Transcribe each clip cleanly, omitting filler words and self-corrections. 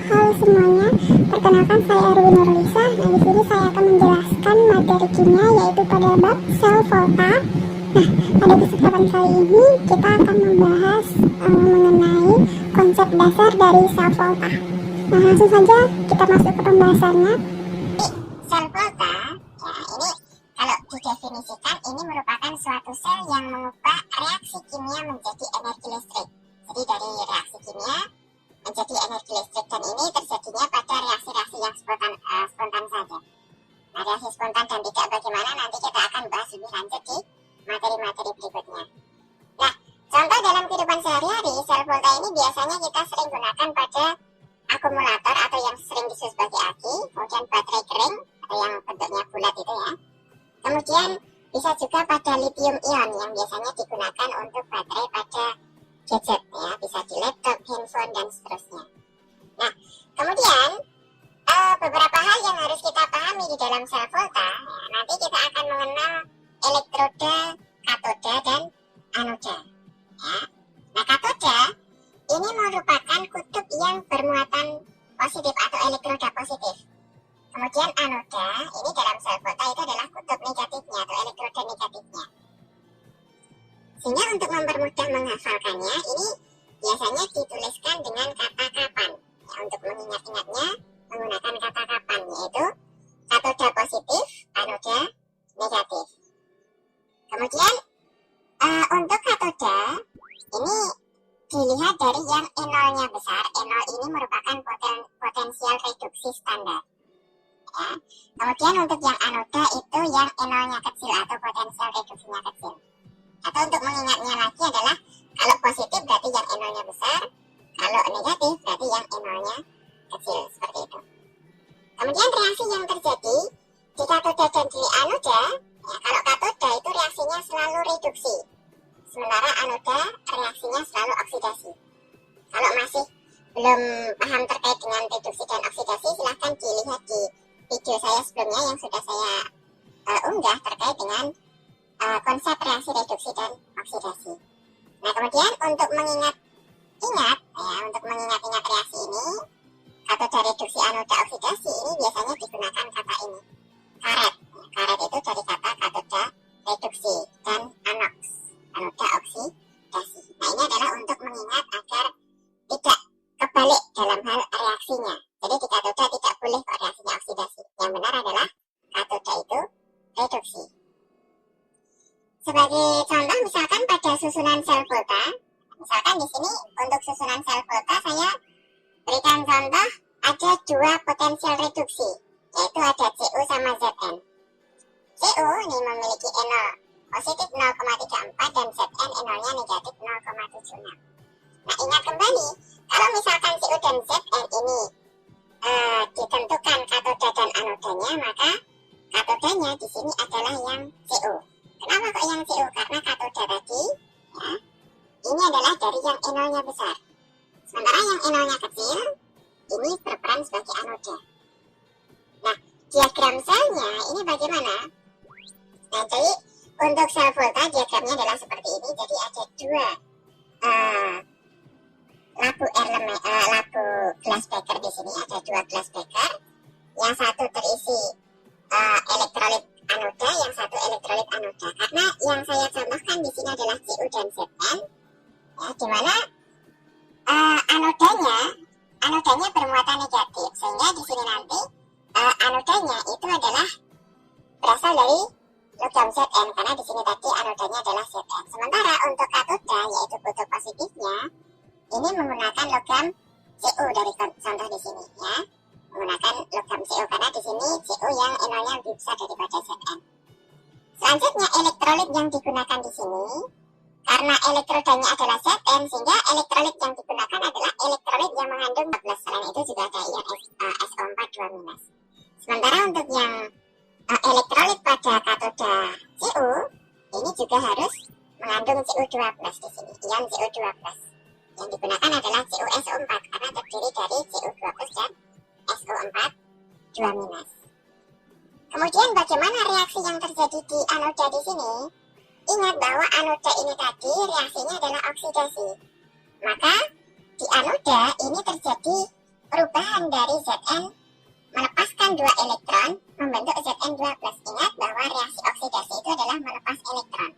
Halo semuanya, perkenalkan saya Erwin Nurlisa. Nah, di sini saya akan menjelaskan materi kimia yaitu pada bab sel volta. Nah, pada kesempatan kali ini kita akan membahas mengenai konsep dasar dari sel volta. Nah, langsung saja kita masuk ke pembahasannya. Sel volta, ya ini kalau didefinisikan ini merupakan suatu sel yang mengubah reaksi kimia menjadi energi listrik. Jadi dari reaksi kimia menjadi energi listrik, dan ini terjadinya pada reaksi-reaksi yang spontan saja. Nah, reaksi spontan dan tidak bagaimana nanti kita akan bahas lebih lanjut di materi-materi berikutnya. Nah, contoh dalam kehidupan sehari-hari, sel volta ini biasanya kita sering gunakan pada akumulator atau yang sering disebut sebagai aki, kemudian baterai kering atau yang bentuknya bulat itu ya. Kemudian bisa juga pada lithium ion yang biasanya digunakan untuk baterai pada gadget ya, bisa di laptop, handphone, dan seterusnya. Nah, kemudian beberapa hal yang harus kita pahami di dalam sel volta ya, nanti kita akan mengenal elektroda, katoda, dan anoda ya. Nah, katoda ini merupakan kutub yang bermuatan positif atau elektroda positif. Kemudian anoda ini dalam sel volta itu adalah kutub negatifnya atau elektroda negatifnya. Sehingga untuk mempermudah menghafalkannya, ini biasanya dituliskan dengan kata kapan. Ya, untuk mengingat-ingatnya menggunakan kata kapan, yaitu katoda positif, anoda negatif. Kemudian untuk katoda ini dilihat dari yang E0-nya besar. E0 ini merupakan potensial reduksi standar. Ya. Kemudian untuk yang anoda itu yang E0-nya kecil atau potensial reduksinya kecil. Atau untuk mengingatnya lagi adalah kalau positif berarti yang E0-nya besar, kalau negatif berarti yang E0-nya kecil, seperti itu. Kemudian reaksi yang terjadi di katoda dan di anoda, ya, kalau katoda itu reaksinya selalu reduksi, sementara anoda reaksinya selalu oksidasi. Kalau masih belum paham terkait dengan reduksi dan oksidasi, silahkan dilihat di video saya sebelumnya yang sudah saya unggah terkait dengan konsep reaksi reduksi dan oksidasi. Nah, kemudian untuk mengingat-ingat reaksi ini, katoda reduksi anoda oksidasi ini biasanya digunakan kata ini, karet. Karet itu dari kata katoda reduksi dan anox, anoda oksidasi. Nah, ini adalah untuk mengingat agar tidak kebalik dalam hal reaksinya. Jadi di katoda tidak boleh kok reaksinya oksidasi. Yang benar adalah katoda itu reduksi. Sebagai contoh misalkan pada susunan sel volta, misalkan di sini untuk susunan sel volta saya berikan contoh ada dua potensial reduksi, yaitu ada Cu sama Zn. Cu ini memiliki E0 positif 0,34 dan Zn E0-nya negatif 0,76. Nah, ingat kembali, kalau misalkan Cu dan Zn ini ditentukan katoda dan anodanya, maka katodanya di sini adalah yang Cu. Kenapa kok yang Cu? Karena katoda tadi ya, ini adalah dari yang E0-nya besar. Sementara yang E0-nya kecil ini berperan sebagai anoda. Nah, diagram selnya ini bagaimana? Nah, jadi untuk sel volta diagramnya adalah seperti ini. Jadi ada dua labu glass beaker di sini, ada dua glass beaker. Yang satu terisi elektrolit anoda, yang satu elektrolit anoda. Karena yang saya contohkan di sini adalah Cu dan Zn, ya, di mana anodanya bermuatan negatif, sehingga di sini nanti anodanya itu adalah berasal dari logam Zn, karena di sini tadi anodanya adalah Zn. Sementara untuk katoda yaitu kutub positifnya ini menggunakan logam Cu dari contoh di sini ya. Menggunakan logam Cu karena di sini Cu yang E0-nya lebih besar daripada Zn. Selanjutnya elektrolit yang digunakan di sini karena elektrodanya adalah Zn, sehingga elektrolit yang digunakan adalah elektrolit yang mengandung 14. Selain itu juga ada ion SO4 2-. Sementara untuk yang elektrolit pada katoda Cu ini juga harus mengandung Cu12 di sini, ion Cu12. Yang digunakan adalah CuSO4 karena terdiri dari Cu2+ dan SO4 2-. Kemudian bagaimana reaksi yang terjadi di anoda di sini? Ingat bahwa anoda ini tadi reaksinya adalah oksidasi. Maka di anoda ini terjadi perubahan dari Zn melepaskan 2 elektron membentuk Zn2+. Ingat bahwa reaksi oksidasi itu adalah melepas elektron.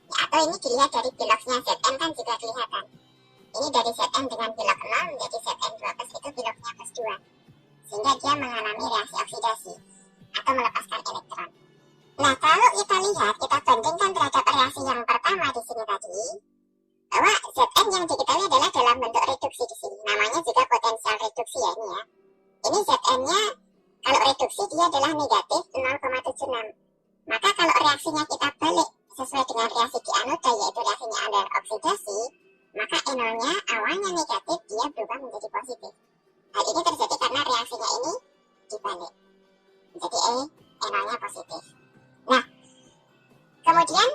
Ya, atau ini dilihat dari biloknya Zn kan juga kelihatan. Ini dari Zn dengan bilok 0 menjadi Zn2+, itu biloknya +2. Sehingga dia mengalami reaksi oksidasi atau melepaskan elektron. Nah, kalau kita lihat, kita bandingkan terhadap reaksi yang pertama di sini tadi, bahwa Zn yang diketahui adalah dalam bentuk reduksi di sini. Namanya juga potensial reduksi ya ini ya. Ini Zn-nya kalau reduksi dia adalah negatif 0,76. Maka kalau reaksinya kita balik sesuai dengan reaksi di anoda, yaitu reaksinya ada oksidasi, maka NO-nya awalnya negatif, dia berubah menjadi positif. Hal ini terjadi karena reaksinya ini dibalik. Jadi NO-nya positif. Nah, kemudian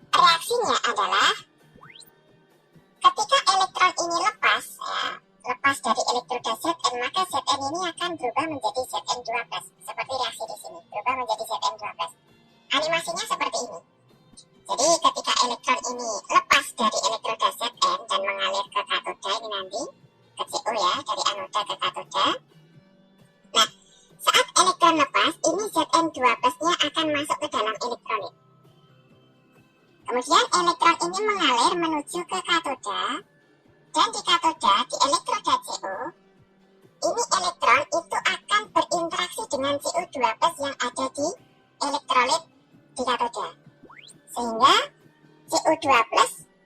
reaksinya adalah ketika elektron ini lepas, ya, lepas dari elektroda Zn, maka Zn ini akan berubah menjadi Zn2+. Seperti reaksi di sini, berubah menjadi Zn2+. Animasinya seperti ini. Jadi ketika elektron ini lepas dari elektroda Zn dan mengalir ke katoda ini nanti, ke CO ya, dari anoda ke katoda. Nah, saat elektron lepas, ini Zn2+-nya akan masuk ke dalam elektrolit. Kemudian elektron ini mengalir menuju ke katoda, dan di katoda, di elektroda CO, ini elektron itu akan berinteraksi dengan CO2+ yang ada di elektrolit di katoda. Sehingga CO2+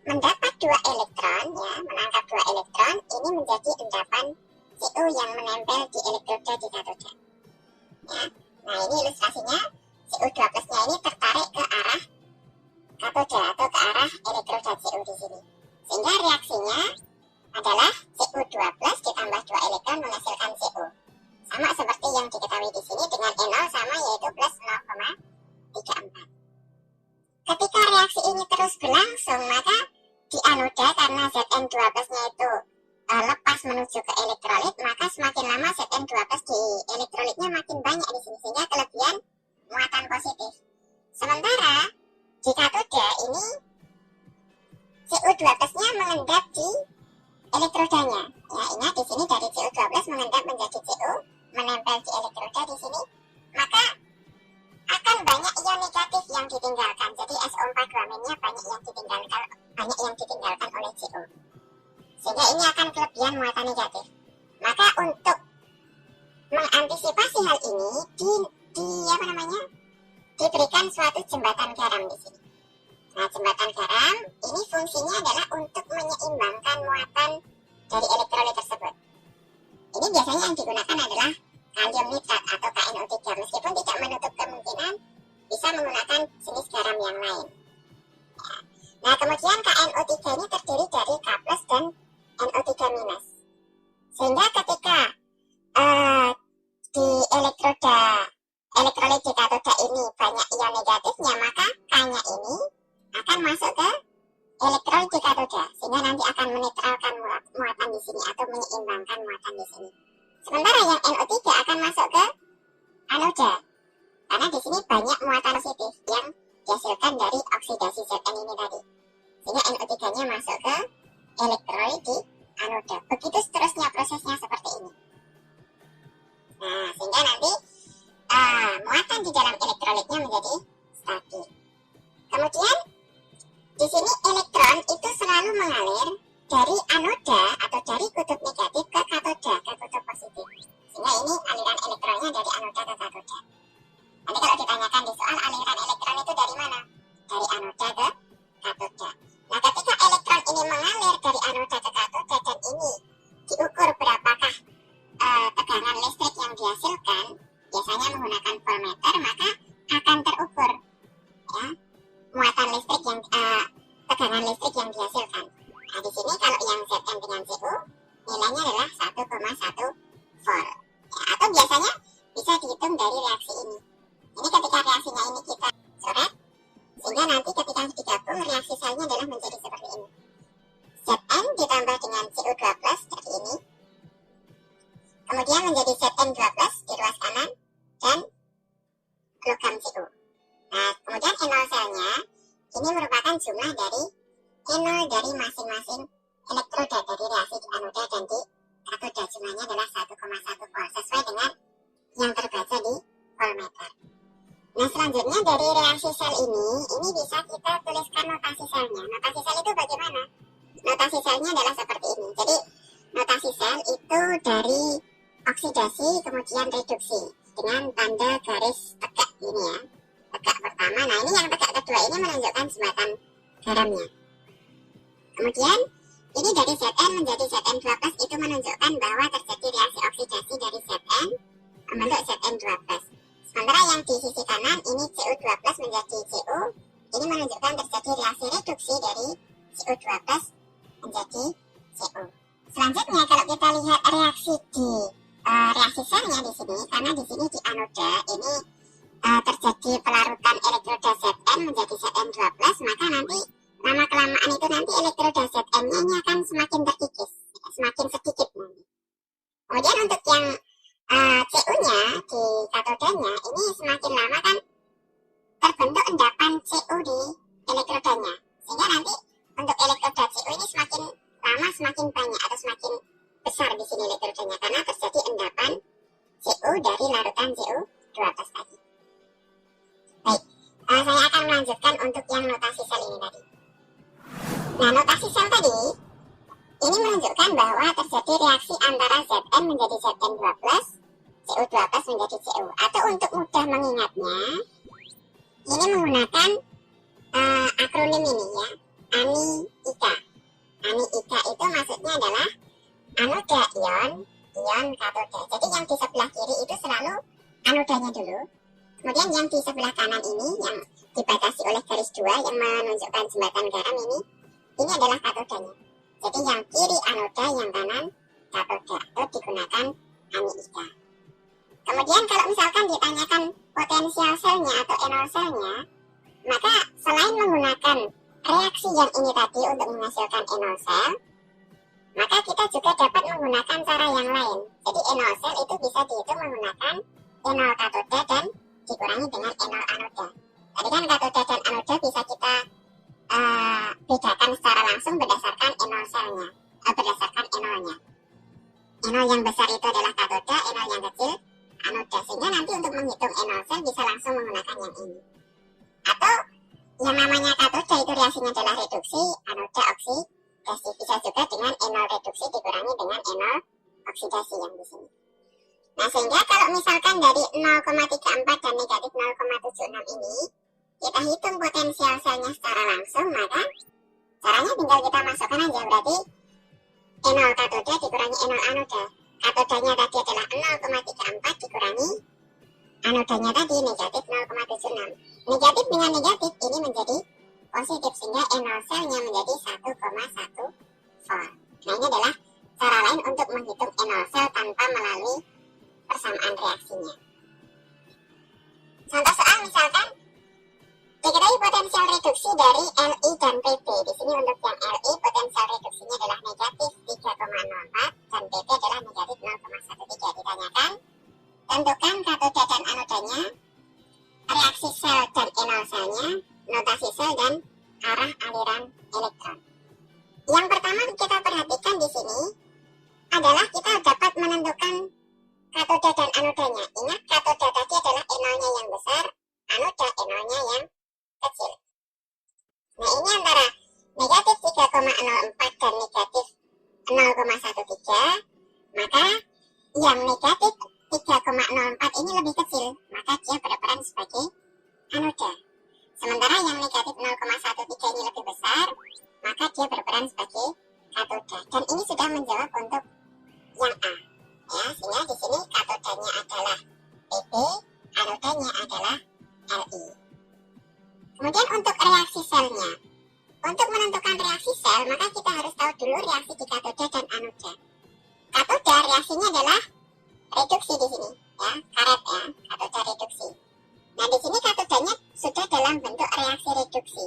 mendapat 2 elektron, ya, menangkap 2 elektron, ini menjadi endapan CO yang menempel di elektroda di katoda. Ya. Nah, ini ilustrasinya, CO2+-nya ini tertarik ke arah katoda atau ke arah elektroda CO di sini. Sehingga reaksinya adalah CO2+ ditambah 2 elektron menghasilkan CO. Sama seperti yang diketahui di sini dengan NO sama yaitu plus 0,34. Ketika reaksi ini terus berlangsung, maka di anoda karena Zn2+-nya itu lepas menuju ke elektrolit, maka semakin lama Zn2+ di elektrolitnya makin banyak di sini, sehingga kelebihan muatan positif. Sementara di katoda ini CO2+-nya mengendap di elektrodanya. Ya, ingat di sini dari CO2+ mengendap menjadi CO, menempel di elektroda di sini, maka akan banyak ion negatif yang ditinggalkan. Jadi SO4 guaninnya banyak yang ditinggalkan oleh CO. Sehingga ini akan kelebihan muatan negatif. Maka untuk mengantisipasi hal ini diberikan suatu jembatan garam di sini. Nah, jembatan garam ini fungsinya adalah untuk menyeimbangkan muatan dari elektrolit tersebut. Ini biasanya yang digunakan adalah kalium nitrat atau KNO3, meskipun tidak menutup kemungkinan bisa menggunakan jenis garam yang lain. Ya. Nah, kemudian KNO3 ini terdiri dari K+ dan NO3-. Sehingga ketika di elektrolit di katoda ini banyak ion negatifnya, maka K-nya ini akan masuk ke elektrolit di katoda, sehingga nanti akan menetralkan muatan di sini atau menyeimbangkan muatan di sini. Sementara yang NO3 akan masuk ke anoda, karena di sini banyak muatan positif yang dihasilkan dari oksidasi Zn ini tadi. Sehingga NO3-nya masuk ke elektrolit di anoda. Begitu seterusnya prosesnya seperti ini. Nah, sehingga nanti muatan di dalam elektrolitnya menjadi stabil. Kemudian di sini elektron itu selalu mengalir dari anoda atau dari kutub negatif ke katoda, ke kutub positif. Sehingga ini aliran elektronnya dari anoda ke katoda. Nanti kalau ditanyakan di soal aliran elektron itu dari mana? Dari anoda ke katoda. Nah, ketika elektron ini mengalir dari anoda ke katoda dan ini diukur berapakah tegangan listrik yang dihasilkan, biasanya menggunakan voltmeter, maka akan terukur ya muatan listrik yang tegangan listrik yang dihasilkan. Nah, di sini kalau yang Zn dengan CO nilainya adalah 1,1 volt. Ya, atau biasanya bisa dihitung dari reaksi ini. Ini ketika reaksinya ini kita coret, sehingga nanti ketika digabung reaksi selnya adalah menjadi seperti ini. Zn ditambah dengan CO2+ dari ini, kemudian menjadi Zn2+ di ruas kanan dan logam CO. Nah, kemudian enol selnya ini merupakan jumlah dari enol dari masing-masing elektroda dari reaksi di anoda dan di katoda jumlahnya adalah 1,1 volt sesuai dengan yang terbaca di voltmeter. Nah, selanjutnya dari reaksi sel ini bisa kita tuliskan notasi selnya. Notasi sel itu bagaimana? Notasi selnya adalah seperti ini. Jadi notasi sel itu dari oksidasi kemudian reduksi dengan tanda garis tegak ini ya. Tegak pertama, nah ini yang tegak kedua ini menunjukkan jembatan garamnya. Kemudian ini dari Zn menjadi Zn2+ itu menunjukkan bahwa terjadi reaksi oksidasi dari Zn membentuk Zn2+. Sementara yang di sisi kanan ini Cu2+ menjadi Cu, ini menunjukkan terjadi reaksi reduksi dari Cu2+ menjadi Cu. Selanjutnya kalau kita lihat reaksi di reaksi selnya di sini, karena di sini di anoda ini terjadi pelarutan elektroda Zn menjadi Zn2+, maka nanti lama kelamaan itu nanti elektroda Zn-nya ini akan semakin terkikis, semakin sedikit nanti. Kemudian untuk yang Cu-nya di katodanya ini semakin lama kan terbentuk endapan Cu di elektrodanya, sehingga nanti untuk elektroda Cu ini semakin lama semakin banyak atau semakin besar di sini elektrodanya karena terjadi endapan Cu dari larutan Cu2+ tadi. Baik, saya akan melanjutkan untuk yang notasi sel ini tadi. Nah, notasi sel tadi ini menunjukkan bahwa terjadi reaksi antara Zn menjadi Zn2+, Cu2+ menjadi Cu. Atau untuk mudah mengingatnya, ini menggunakan akronim ini ya, ANI-IKA. ANI-IKA itu maksudnya adalah anoda ion katoda. Jadi yang di sebelah kiri itu selalu anodanya dulu. Kemudian yang di sebelah kanan ini yang dibatasi oleh garis 2 yang menunjukkan jembatan garam ini adalah katodanya. Jadi yang kiri anoda, yang kanan katoda. Itu digunakan ANI-IKA. Kemudian kalau misalkan ditanyakan potensial selnya atau enol selnya, maka selain menggunakan reaksi yang ini tadi untuk menghasilkan enol sel, maka kita juga dapat menggunakan cara yang lain. Jadi enol sel itu bisa dihitung menggunakan enol katoda dan dikurangi dengan enol anoda. Tadi kan katoda dan anoda bisa kita bedakan secara langsung berdasarkan enol selnya, berdasarkan enolnya. Enol yang besar itu adalah katoda, enol yang kecil anoda. Sehingga nanti untuk menghitung enol sel bisa langsung menggunakan yang ini. Atau yang namanya katoda itu reaksinya adalah reduksi, anoda oksidasi. Bisa juga dengan enol reduksi dikurangi dengan enol oksidasi yang di sini. Nah, sehingga kalau misalkan dari 0,34 dan negatif 0,76 ini kita hitung potensial selnya secara langsung, maka caranya tinggal kita masukkan aja. Berarti enol katoda dikurangi enol anoda. Katodanya tadi adalah 0,34 dikurangi anodanya tadi negatif 0,76. Negatif dengan negatif ini menjadi positif, sehingga enol selnya menjadi 1,1 volt. Nah, ini adalah cara lain untuk menghitung enol sel tanpa melalui persamaan reaksinya. Contoh soal misalkan diketahui potensial reduksi dari Li dan Pp. Di sini untuk yang Li potensial reduksinya adalah negatif 3,04 dan Pp adalah negatif 0,13. Ditanyakan tentukan katoda dan anodanya, reaksi sel dan enol selnya, notasi sel dan arah aliran elektron. Yang pertama kita perhatikan di sini adalah kita dapat menentukan katoda dan anodanya. Ingat katoda tadi adalah enolnya yang besar, anoda enolnya yang kecil. Nah, ini antara negatif 3,04 dan negatif 0,13, maka yang negatif 3,04 ini lebih kecil, maka dia berperan sebagai anoda. Sementara yang negatif 0,13 ini lebih besar, maka dia berperan sebagai katoda. Dan ini sudah menjawab untuk yang A. Ya, sehingga di sini katodanya adalah Pp, anodanya adalah Li. Kemudian untuk reaksi selnya. Untuk menentukan reaksi sel, maka kita harus tahu dulu reaksi di katoda dan anoda. Katoda reaksinya adalah reduksi di sini, ya, karet ya, katoda reduksi. Nah, di sini katodanya sudah dalam bentuk reaksi reduksi.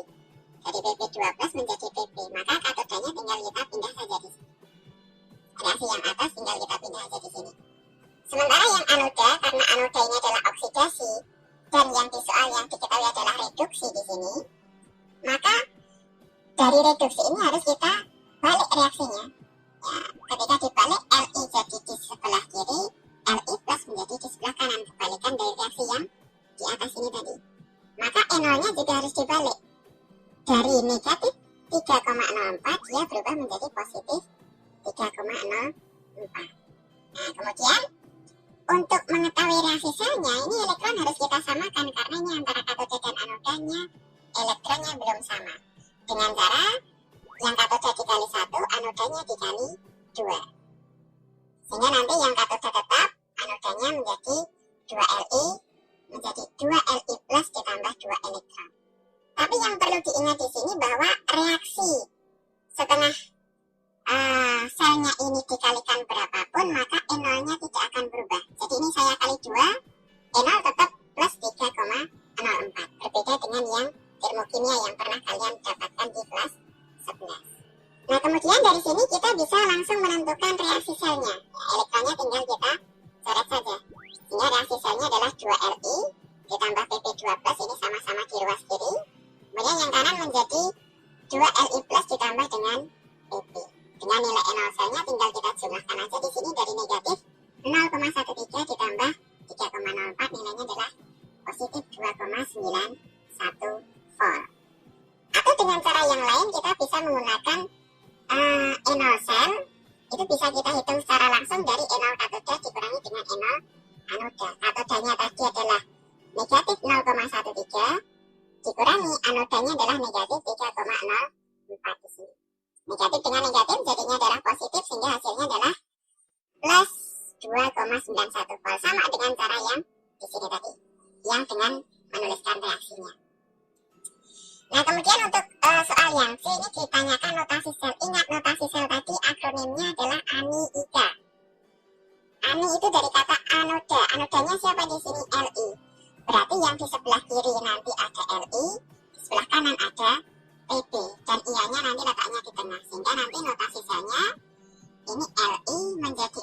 Dari Pp2+ menjadi Pp, maka katodanya tinggal kita pindah saja di sini. Reaksi yang atas tinggal kita pindah aja di sini. Sementara yang anoda, karena anoda ini adalah oksidasi dan yang di soal yang diketahui adalah reduksi di sini, maka dari reduksi ini harus kita balik reaksinya. Ya, ketika dibalik Li jadi di sebelah kiri, Li plus menjadi di sebelah kanan, kebalikan dari reaksi yang di atas ini tadi. Maka E0-nya juga harus dibalik. Dari negatif 3,04 dia berubah menjadi positif 3,04. Nah, kemudian untuk mengetahui reaksi selnya, ini elektron harus kita samakan karena ini antara katoda dan anodanya elektronnya belum sama. Dengan cara yang katoda dikali 1, anodanya dikali 2. Sehingga nanti yang katoda tetap, anodanya menjadi 2Li, menjadi 2Li plus ditambah 2 elektron. Tapi yang perlu diingat di sini bahwa reaksi setelah selnya ini dikalikan berapapun, maka E0-nya tidak akan berubah. Jadi ini saya kali 2, E0 tetap plus 3,04. Berbeda dengan yang termokimia yang pernah kalian dapatkan di kelas 11. Nah, kemudian dari sini kita bisa langsung menentukan reaksi selnya. Ya, elektronnya tinggal kita coret saja. Sehingga reaksi selnya adalah 2Li ditambah Pp2+, ini sama-sama di ruas kiri. Kemudian yang kanan menjadi 2Li plus ditambah dengan Pp. Dengan nilai E0 selnya tinggal kita jumlahkan aja di sini dari negatif 0,13 ditambah 3,04, nilainya adalah positif 2,91 volt. Atau dengan cara yang lain kita bisa menggunakan E0 sel, itu bisa kita hitung secara langsung dari E0 katoda dikurangi dengan E0 anoda. Katodanya tadi adalah negatif 0,13 dikurangi anodanya adalah negatif 3,04 di sini. Negatif dengan negatif jadinya adalah positif, sehingga hasilnya adalah plus 2,91 volt, sama dengan cara yang di sini tadi, yang dengan menuliskan reaksinya. Nah, kemudian untuk soal yang C ini ditanyakan notasi sel. Ingat notasi sel tadi akronimnya adalah ANI-IKA. ANI itu dari kata anoda. Anodanya siapa di sini? Li. Berarti yang di sebelah kiri nanti ada Li, di sebelah kanan ada Pp, dan ianya nanti letaknya di tengah. Sehingga nanti notasi selnya ini Li menjadi